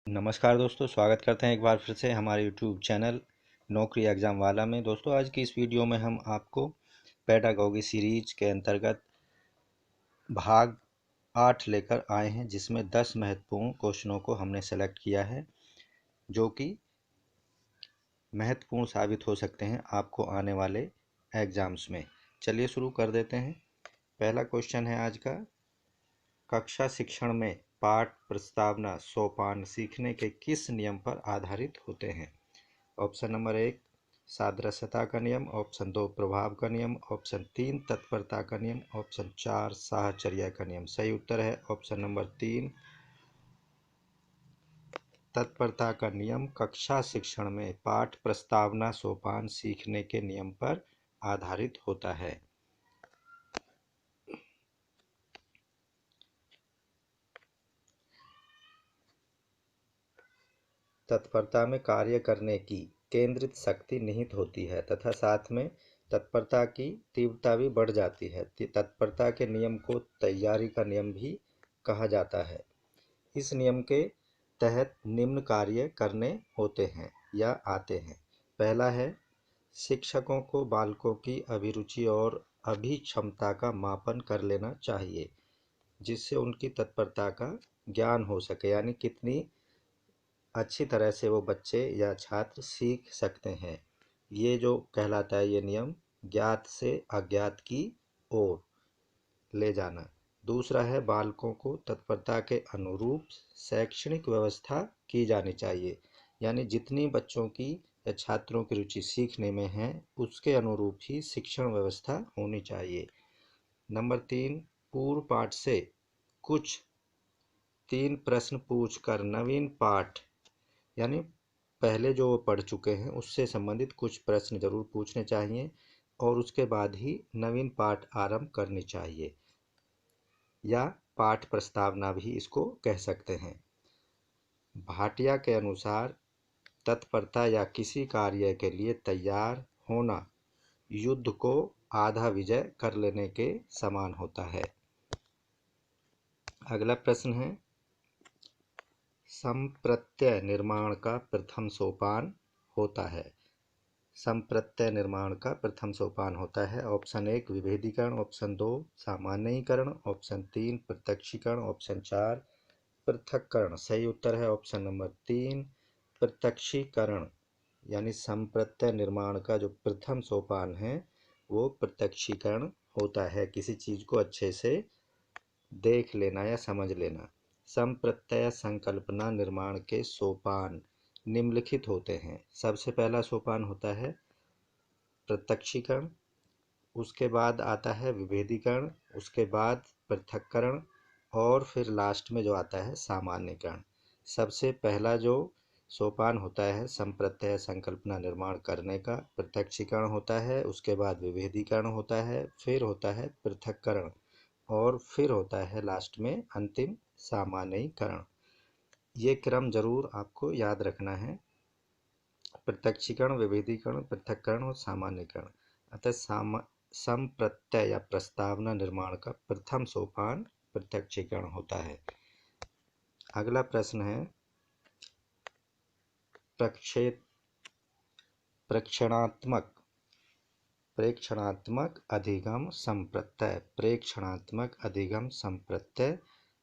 नमस्कार दोस्तों, स्वागत करते हैं एक बार फिर से हमारे YouTube चैनल नौकरी एग्ज़ाम वाला में। दोस्तों, आज की इस वीडियो में हम आपको पेडागॉजी सीरीज के अंतर्गत भाग 8 लेकर आए हैं, जिसमें 10 महत्वपूर्ण क्वेश्चनों को हमने सेलेक्ट किया है जो कि महत्वपूर्ण साबित हो सकते हैं आपको आने वाले एग्ज़ाम्स में। चलिए शुरू कर देते हैं। पहला क्वेश्चन है आज का, कक्षा शिक्षण में पाठ प्रस्तावना सोपान सीखने के किस नियम पर आधारित होते हैं? ऑप्शन नंबर 1 सादृश्यता का नियम, ऑप्शन 2 प्रभाव का नियम, ऑप्शन 3 तत्परता का नियम, ऑप्शन 4 साहचर्य का नियम। सही उत्तर है ऑप्शन नंबर 3 तत्परता का नियम कक्षा शिक्षण में पाठ प्रस्तावना सोपान सीखने के नियम पर आधारित होता है। तत्परता में कार्य करने की केंद्रित शक्ति निहित होती है तथा साथ में तत्परता की तीव्रता भी बढ़ जाती है। तत्परता के नियम को तैयारी का नियम भी कहा जाता है। इस नियम के तहत निम्न कार्य करने होते हैं या आते हैं। पहला है, शिक्षकों को बालकों की अभिरुचि और अभिक्षमता का मापन कर लेना चाहिए, जिससे उनकी तत्परता का ज्ञान हो सके, यानी कितनी अच्छी तरह से वो बच्चे या छात्र सीख सकते हैं। ये जो कहलाता है, ये नियम ज्ञात से अज्ञात की ओर ले जाना। दूसरा है, बालकों को तत्परता के अनुरूप शैक्षणिक व्यवस्था की जानी चाहिए, यानी जितनी बच्चों की या छात्रों की रुचि सीखने में है उसके अनुरूप ही शिक्षण व्यवस्था होनी चाहिए। नंबर 3, पूर्व पाठ से कुछ 3 प्रश्न पूछकर नवीन पाठ, यानी पहले जो पढ़ चुके हैं उससे संबंधित कुछ प्रश्न जरूर पूछने चाहिए और उसके बाद ही नवीन पाठ आरंभ करनी चाहिए, या पाठ प्रस्तावना भी इसको कह सकते हैं। भाटिया के अनुसार तत्परता या किसी कार्य के लिए तैयार होना युद्ध को आधा विजय कर लेने के समान होता है। अगला प्रश्न है, संप्रत्यय निर्माण का प्रथम सोपान होता है। संप्रत्यय निर्माण का प्रथम सोपान होता है। ऑप्शन 1 विभेदीकरण, ऑप्शन 2 सामान्यीकरण, ऑप्शन 3 प्रत्यक्षीकरण, ऑप्शन 4 पृथक्करण। सही उत्तर है ऑप्शन नंबर 3 प्रत्यक्षीकरण, यानी संप्रत्यय निर्माण का जो प्रथम सोपान है वो प्रत्यक्षीकरण होता है, किसी चीज को अच्छे से देख लेना या समझ लेना। संप्रत्यय संकल्पना निर्माण के सोपान निम्नलिखित होते हैं। सबसे पहला सोपान होता है प्रत्यक्षीकरण, उसके बाद आता है विभेदीकरण, उसके बाद पृथक्करण और फिर लास्ट में जो आता है सामान्यीकरण। सबसे पहला जो सोपान होता है संप्रत्यय संकल्पना निर्माण करने का, प्रत्यक्षीकरण होता है, उसके बाद विभेदीकरण होता है, फिर होता है पृथक्करण और फिर होता है लास्ट में अंतिम सामान्यीकरण। ये क्रम जरूर आपको याद रखना है, प्रत्यक्षीकरण, विभेदीकरण, पृथक्करण और सामान्यीकरण। अतः संप्रत्यय या प्रस्तावना निर्माण का प्रथम सोपान प्रत्यक्षीकरण होता है। अगला प्रश्न है, प्रक्षेप प्रेक्षणात्मक प्रेक्षणात्मक अधिगम संप्रत्यय प्रेक्षणात्मक अधिगम संप्रत्यय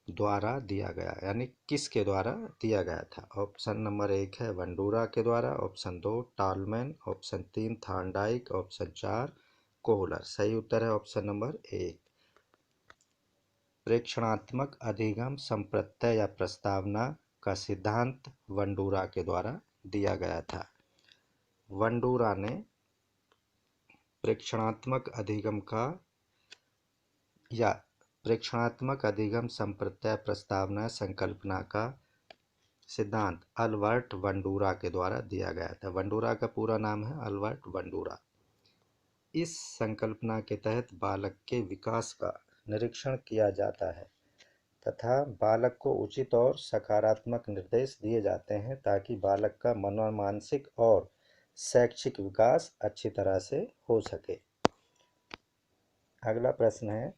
द्वारा दिया गया, यानी किसके द्वारा दिया गया था? ऑप्शन नंबर 1 है वंडूरा के द्वारा, option 2 Tolman, option 3 Thorndike, option 4 Kohler. सही उत्तर है ऑप्शन नंबर 1 प्रेक्षणात्मक अधिगम संप्रत्यय या प्रस्तावना का सिद्धांत वंडूरा के द्वारा दिया गया था। वंडूरा ने प्रेक्षणात्मक अधिगम का या प्रेक्षणात्मक अधिगम संप्रत्यय प्रस्तावना संकल्पना का सिद्धांत अल्बर्ट वंडूरा के द्वारा दिया गया था। वंडूरा का पूरा नाम है अल्बर्ट वंडूरा। इस संकल्पना के तहत बालक के विकास का निरीक्षण किया जाता है तथा बालक को उचित और सकारात्मक निर्देश दिए जाते हैं ताकि बालक का मनोमानसिक और शैक्षिक विकास अच्छी तरह से हो सके। अगला प्रश्न है,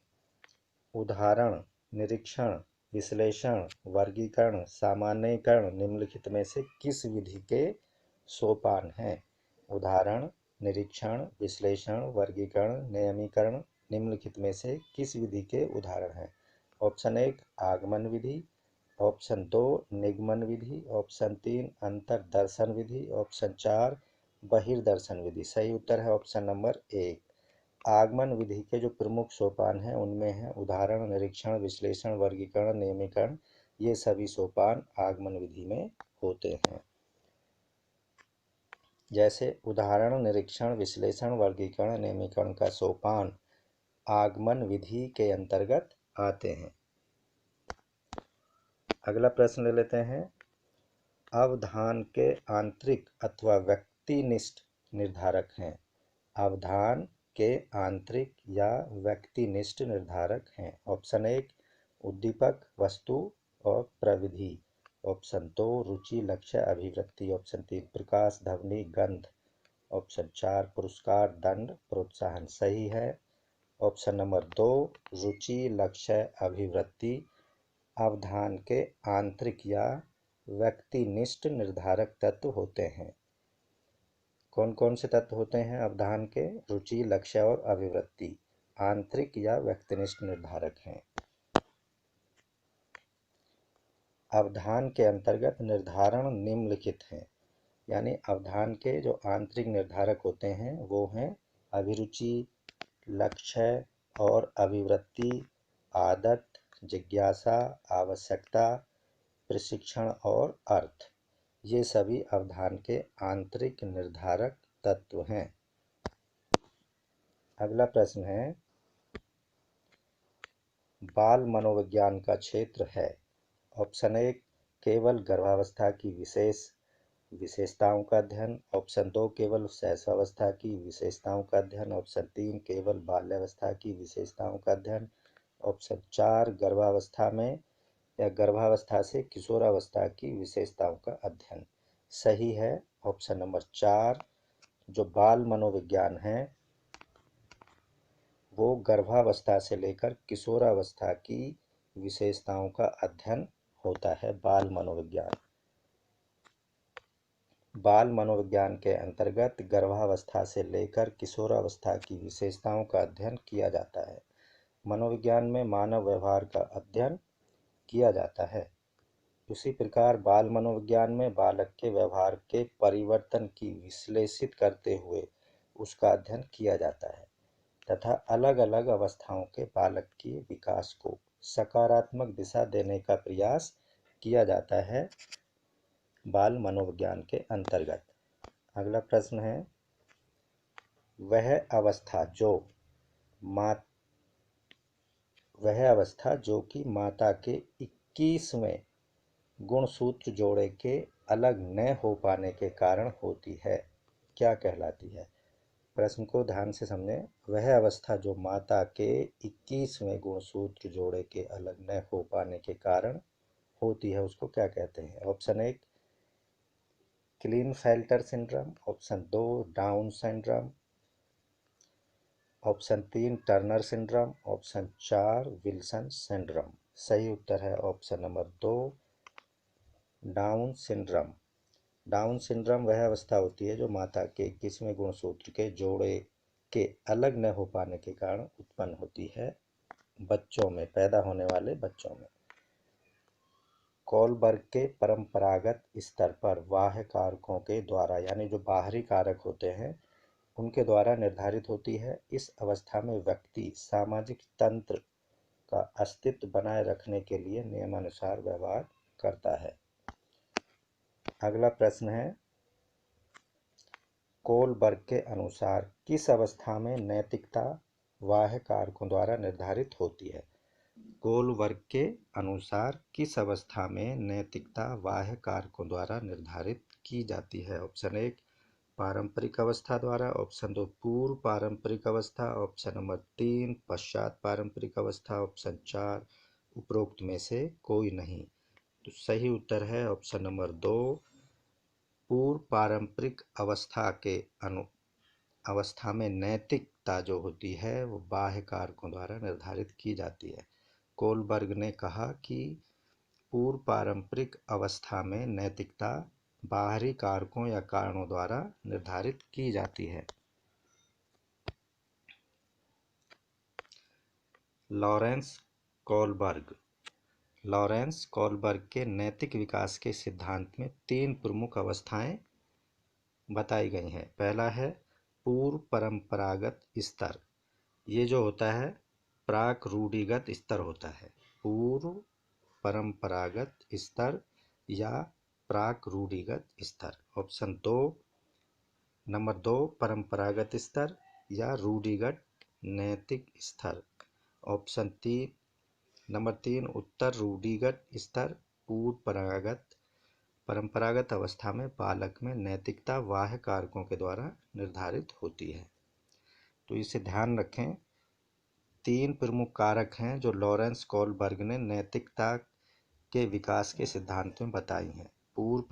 उदाहरण निरीक्षण विश्लेषण, वर्गीकरण, सामान्यीकरण निम्नलिखित में से किस विधि के सोपान हैं? उदाहरण, निरीक्षण, विश्लेषण, वर्गीकरण, नियमीकरण निम्नलिखित में से किस विधि के उदाहरण हैं? ऑप्शन 1 आगमन विधि, ऑप्शन 2 निगमन विधि, ऑप्शन 3 अंतर्दर्शन विधि, ऑप्शन 4 बहिर्दर्शन विधि। सही उत्तर है ऑप्शन नंबर 1। आगमन विधि के जो प्रमुख सोपान हैं उनमें है उदाहरण, निरीक्षण, विश्लेषण, वर्गीकरण, नियमीकरण। ये सभी सोपान आगमन विधि में होते हैं। जैसे उदाहरण, निरीक्षण, विश्लेषण, वर्गीकरण, नियमीकरण का सोपान आगमन विधि के अंतर्गत आते हैं। अगला प्रश्न ले लेते हैं। अवधान के आंतरिक अथवा व्यक्तिनिष्ठ निर्धारक हैं। अवधान के आंतरिक या व्यक्तिनिष्ठ निर्धारक हैं। ऑप्शन 1 उद्दीपक, वस्तु और प्रविधि, ऑप्शन 2 रुचि, लक्ष्य, अभिवृत्ति, ऑप्शन 3 प्रकाश, ध्वनि, गंध, ऑप्शन 4 पुरस्कार, दंड, प्रोत्साहन। सही है ऑप्शन नंबर 2 रुचि, लक्ष्य, अभिवृत्ति अवधान के आंतरिक या व्यक्तिनिष्ठ निर्धारक तत्व होते हैं। कौन कौन से तत्व होते हैं अवधान के? रुचि, लक्ष्य और अभिवृत्ति आंतरिक या व्यक्तिनिष्ठ निर्धारक हैं। अवधान के अंतर्गत निर्धारण निम्नलिखित हैं, यानी अवधान के जो आंतरिक निर्धारक होते हैं वो हैं अभिरुचि, लक्ष्य और अभिवृत्ति, आदत, जिज्ञासा, आवश्यकता, प्रशिक्षण और अर्थ। ये सभी अवधान के आंतरिक निर्धारक तत्व हैं। अगला प्रश्न है, बाल मनोविज्ञान का क्षेत्र है। ऑप्शन 1 केवल गर्भावस्था की विशेषताओं का अध्ययन, ऑप्शन 2 केवल शैशवावस्था की विशेषताओं का अध्ययन, ऑप्शन 3 केवल बाल्यावस्था की विशेषताओं का अध्ययन, ऑप्शन 4 गर्भावस्था में या गर्भावस्था से किशोरावस्था की विशेषताओं का अध्ययन। सही है ऑप्शन नंबर 4। जो बाल मनोविज्ञान है वो गर्भावस्था से लेकर किशोरावस्था की विशेषताओं का अध्ययन होता है। बाल मनोविज्ञान के अंतर्गत गर्भावस्था से लेकर किशोरावस्था की विशेषताओं का अध्ययन किया जाता है। मनोविज्ञान में मानव व्यवहार का अध्ययन किया जाता है। उसी प्रकार बाल मनोविज्ञान में बालक के व्यवहार के परिवर्तन की विश्लेषित करते हुए उसका अध्ययन किया जाता है तथा अलग अलग अवस्थाओं के बालक के विकास को सकारात्मक दिशा देने का प्रयास किया जाता है बाल मनोविज्ञान के अंतर्गत। अगला प्रश्न है, वह अवस्था जो कि माता के 21वें गुणसूत्र जोड़े के अलग न हो पाने के कारण होती है, क्या कहलाती है? प्रश्न को ध्यान से समझें। वह अवस्था जो माता के 21वें गुणसूत्र जोड़े के अलग न हो पाने के कारण होती है उसको क्या कहते हैं? Option 1 Klinefelter syndrome, option 2 Down syndrome, option 3 Turner syndrome, option 4 Wilson syndrome. सही उत्तर है option number 2 Down syndrome. Down syndrome वह अवस्था होती है जो माता के 21वें गुणसूत्र के जोड़े के अलग न हो पाने के कारण उत्पन्न होती है बच्चों में, पैदा होने वाले बच्चों में। कोलबर्ग के परंपरागत स्तर पर बाह्य कारकों के द्वारा, यानी जो बाहरी कारक होते हैं उनके द्वारा निर्धारित होती है। इस अवस्था में व्यक्ति सामाजिक तंत्र का अस्तित्व बनाए रखने के लिए नियमानुसार व्यवहार करता है। अगला प्रश्न है, कोलबर्ग के अनुसार किस अवस्था में नैतिकता बाह्य कारकों द्वारा निर्धारित होती है? कोलबर्ग के अनुसार किस अवस्था में नैतिकता बाह्य कारकों द्वारा निर्धारित की जाती है? ऑप्शन 1 पारंपरिक अवस्था द्वारा, ऑप्शन 2 पूर्व पारंपरिक अवस्था, ऑप्शन नंबर 3 पश्चात पारंपरिक अवस्था, ऑप्शन 4 उपरोक्त में से कोई नहीं। तो सही उत्तर है ऑप्शन नंबर 2 पूर्व पारंपरिक अवस्था में नैतिकता जो होती है वो बाह्य कारकों द्वारा निर्धारित की जाती है। कोलबर्ग ने कहा कि पूर्व पारंपरिक अवस्था में नैतिकता बाहरी कारकों या कारणों द्वारा निर्धारित की जाती है। लॉरेंस कोलबर्ग के नैतिक विकास के सिद्धांत में 3 प्रमुख अवस्थाएं बताई गई हैं। पहला है पूर्व परंपरागत स्तर। ये जो होता है प्राक रूढ़िगत स्तर होता है। पूर्व परंपरागत स्तर या प्राक रूढ़िगत स्तर। ऑप्शन 2 नंबर 2 परंपरागत स्तर या रूढ़िगत नैतिक स्तर। ऑप्शन 3 नंबर 3 उत्तर रूढ़िगत स्तर। पूर्व परंपरागत अवस्था में बालक में नैतिकता बाह्य कारकों के द्वारा निर्धारित होती है। तो इसे ध्यान रखें, 3 प्रमुख कारक हैं जो लॉरेंस कोलबर्ग ने नैतिकता के विकास के सिद्धांत में बताई हैं। पूर्व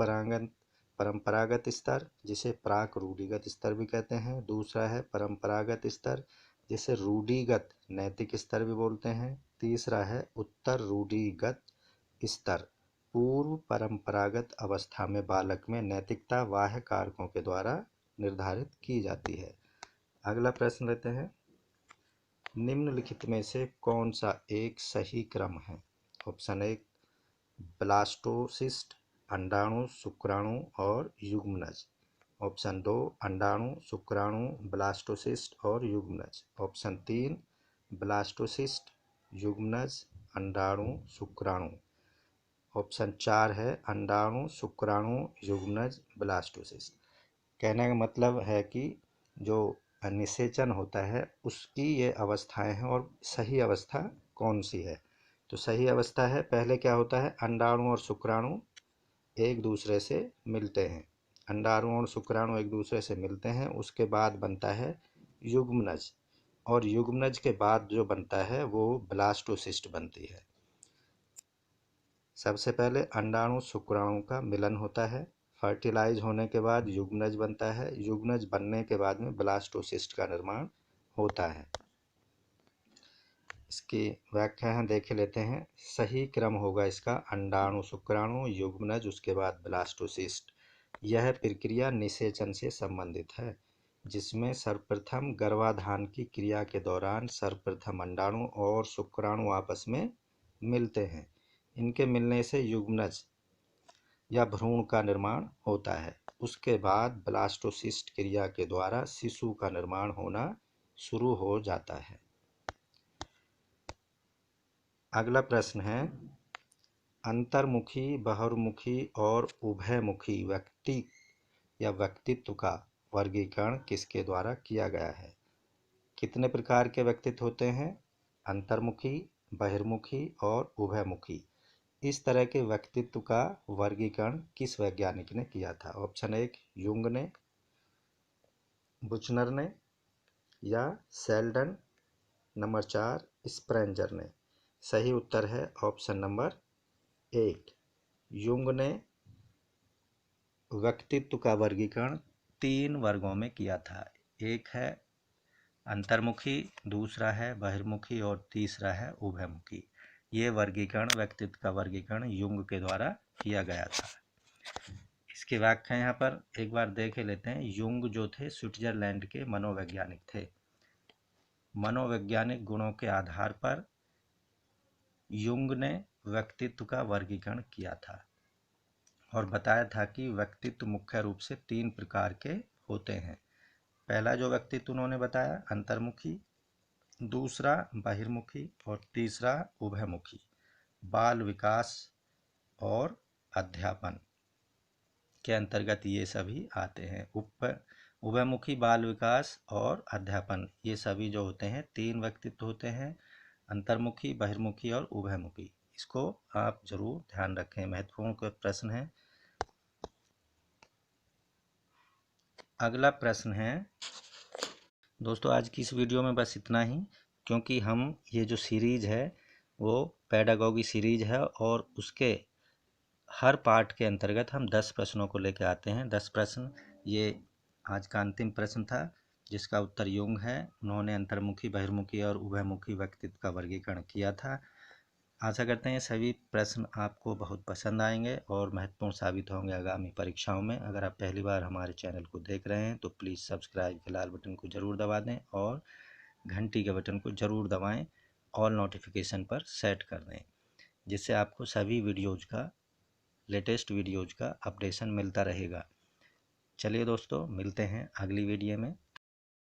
परंपरागत स्तर, जिसे प्राक रूढ़िगत स्तर भी कहते हैं। दूसरा है परंपरागत स्तर, जिसे रूढ़िगत नैतिक स्तर भी बोलते हैं। तीसरा है उत्तर रूढ़िगत स्तर। पूर्व परंपरागत अवस्था में बालक में नैतिकता बाह्य कारकों के द्वारा निर्धारित की जाती है। अगला प्रश्न लेते हैं, निम्नलिखित में से कौन सा एक सही क्रम है? ऑप्शन 1 ब्लास्टोसिस्ट, अंडाणु, शुक्राणु और युग्मनज। ऑप्शन 2 अंडाणु, शुक्राणु, ब्लास्टोसिस्ट और युग्मनज। ऑप्शन 3 ब्लास्टोसिस्ट, युग्मनज, अंडाणु, शुक्राणु। ऑप्शन 4 है अंडाणु, शुक्राणु, युग्मनज, ब्लास्टोसिस्ट। कहने का मतलब है कि जो निषेचन होता है उसकी ये अवस्थाएं हैं और सही अवस्था कौन सी है। तो सही अवस्था है, पहले क्या होता है, अंडाणु और शुक्राणु एक दूसरे से मिलते हैं। अंडाणु और शुक्राणु एक दूसरे से मिलते हैं, उसके बाद बनता है युग्मनज, और युग्मनज के बाद जो बनता है वो ब्लास्टोसिस्ट बनती है। सबसे पहले अंडाणु शुक्राणु का मिलन होता है, फर्टिलाइज होने के बाद युग्मनज बनता है, युग्मनज बनने के बाद में ब्लास्टोसिस्ट का निर्माण होता है। इसकी व्याख्या हम देख लेते हैं। सही क्रम होगा इसका अंडाणु शुक्राणु, युग्मनज, उसके बाद ब्लास्टोसिस्ट। यह प्रक्रिया निषेचन से संबंधित है, जिसमें सर्वप्रथम गर्भाधान की क्रिया के दौरान सर्वप्रथम अंडाणु और शुक्राणु आपस में मिलते हैं। इनके मिलने से युग्मनज या भ्रूण का निर्माण होता है। उसके बाद ब्लास्टोसिस्ट क्रिया के द्वारा शिशु का निर्माण होना शुरू हो जाता है। अगला प्रश्न है, अंतर्मुखी, बहिर्मुखी और उभयमुखी व्यक्ति या व्यक्तित्व का वर्गीकरण किसके द्वारा किया गया है? कितने प्रकार के व्यक्तित्व होते हैं? अंतर्मुखी, बहिर्मुखी और उभयमुखी। इस तरह के व्यक्तित्व का वर्गीकरण किस वैज्ञानिक ने किया था? ऑप्शन 1 युंग ने, बुचनर ने या सेल्डन। नंबर 4 स्प्रेंजर ने। सही उत्तर है ऑप्शन नंबर 1। युंग ने व्यक्तित्व का वर्गीकरण 3 वर्गों में किया था। एक है अंतर्मुखी, दूसरा है बहिर्मुखी और तीसरा है उभयमुखी। ये वर्गीकरण, व्यक्तित्व का वर्गीकरण युंग के द्वारा किया गया था। इसकी व्याख्या यहाँ पर एक बार देख लेते हैं। युंग जो थे स्विट्जरलैंड के मनोवैज्ञानिक थे। मनोवैज्ञानिक गुणों के आधार पर युंग ने व्यक्तित्व का वर्गीकरण किया था और बताया था कि व्यक्तित्व मुख्य रूप से 3 प्रकार के होते हैं। पहला जो व्यक्तित्व उन्होंने बताया अंतर्मुखी, दूसरा बहिर्मुखी और तीसरा उभयमुखी। बाल विकास और अध्यापन के अंतर्गत ये सभी आते हैं। उभयमुखी, बाल विकास और अध्यापन, ये सभी जो होते हैं 3 व्यक्तित्व होते हैं, अंतर्मुखी, बहिर्मुखी और उभयमुखी। इसको आप जरूर ध्यान रखें, महत्वपूर्ण प्रश्न है। अगला प्रश्न है दोस्तों, आज की इस वीडियो में बस इतना ही, क्योंकि हम ये जो सीरीज है वो पेडागॉजी सीरीज है और उसके हर पार्ट के अंतर्गत हम 10 प्रश्नों को लेकर आते हैं। 10 प्रश्न। ये आज का अंतिम प्रश्न था जिसका उत्तर युंग है। उन्होंने अंतर्मुखी, बहिर्मुखी और उभयमुखी व्यक्तित्व का वर्गीकरण किया था। आशा करते हैं सभी प्रश्न आपको बहुत पसंद आएंगे और महत्वपूर्ण साबित होंगे आगामी परीक्षाओं में। अगर आप पहली बार हमारे चैनल को देख रहे हैं तो प्लीज़ सब्सक्राइब के लाल बटन को ज़रूर दबा दें और घंटी के बटन को ज़रूर दबाएं, ऑल नोटिफिकेशन पर सेट कर दें, जिससे आपको सभी वीडियोज़ का लेटेस्ट वीडियोज़ का अपडेशन मिलता रहेगा। चलिए दोस्तों, मिलते हैं अगली वीडियो में।